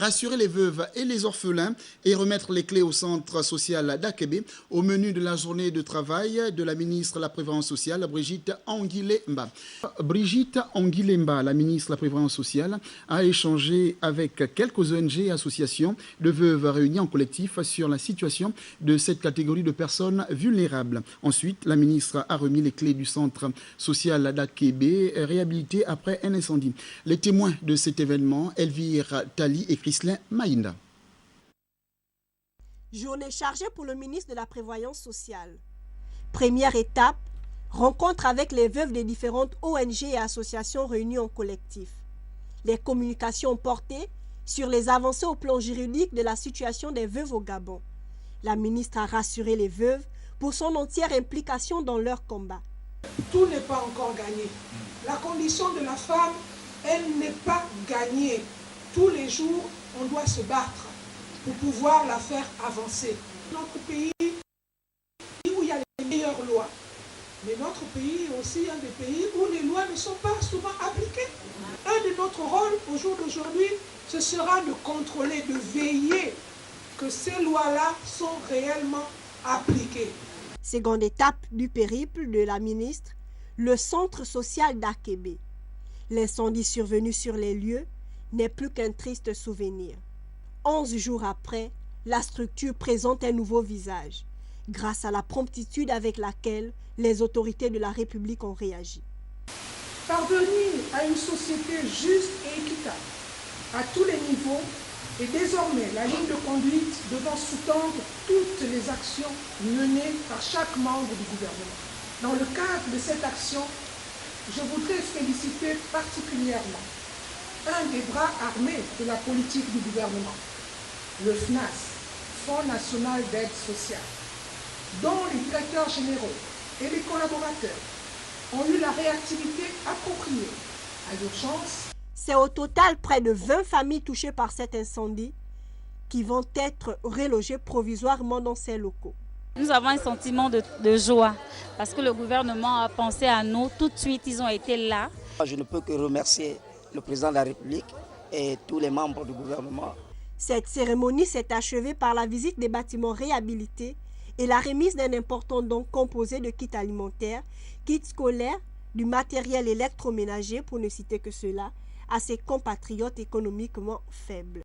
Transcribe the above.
Rassurer les veuves et les orphelins et remettre les clés au centre social d'Akébé au menu de la journée de travail de la ministre de la Prévoyance sociale, Brigitte Anguilé-Mba. Brigitte Anguilé-Mba, la ministre de la Prévoyance sociale, a échangé avec quelques ONG et associations de veuves réunies en collectif sur la situation de cette catégorie de personnes vulnérables. Ensuite, la ministre a remis les clés du centre social d'Akébé, réhabilité après un incendie. Les témoins de cet événement, Elvire Tali et Chrislin Maïnda. Journée chargée pour le ministre de la Prévoyance sociale. Première étape, rencontre avec les veuves des différentes ONG et associations réunies en collectif. Les communications ont porté sur les avancées au plan juridique de la situation des veuves au Gabon. La ministre a rassuré les veuves pour son entière implication dans leur combat. Tout n'est pas encore gagné. La condition de la femme, elle n'est pas gagnée. Tous les jours, on doit se battre pour pouvoir la faire avancer. Notre pays, où il y a les meilleures lois, mais notre pays est aussi un des pays où les lois ne sont pas souvent appliquées. Un de notre rôle au jour d'aujourd'hui, ce sera de contrôler, de veiller que ces lois-là sont réellement appliquées. Seconde étape du périple de la ministre, le centre social d'Akébé. L'incendie survenu sur les lieux n'est plus qu'un triste souvenir. 11 jours après, la structure présente un nouveau visage, grâce à la promptitude avec laquelle les autorités de la République ont réagi. Parvenir à une société juste et équitable, à tous les niveaux, est désormais la ligne de conduite devant sous-tendre toutes les actions menées par chaque membre du gouvernement. Dans le cadre de cette action, je voudrais féliciter particulièrement un des bras armés de la politique du gouvernement, le FNAS, Fonds national d'aide sociale, dont les directeurs généraux et les collaborateurs ont eu la réactivité appropriée à l'urgence. C'est au total près de 20 familles touchées par cet incendie qui vont être relogées provisoirement dans ces locaux. Nous avons un sentiment de joie parce que le gouvernement a pensé à nous tout de suite, ils ont été là. Je ne peux que remercier le président de la République et tous les membres du gouvernement. Cette cérémonie s'est achevée par la visite des bâtiments réhabilités et la remise d'un important don composé de kits alimentaires, kits scolaires, du matériel électroménager, pour ne citer que cela, à ses compatriotes économiquement faibles.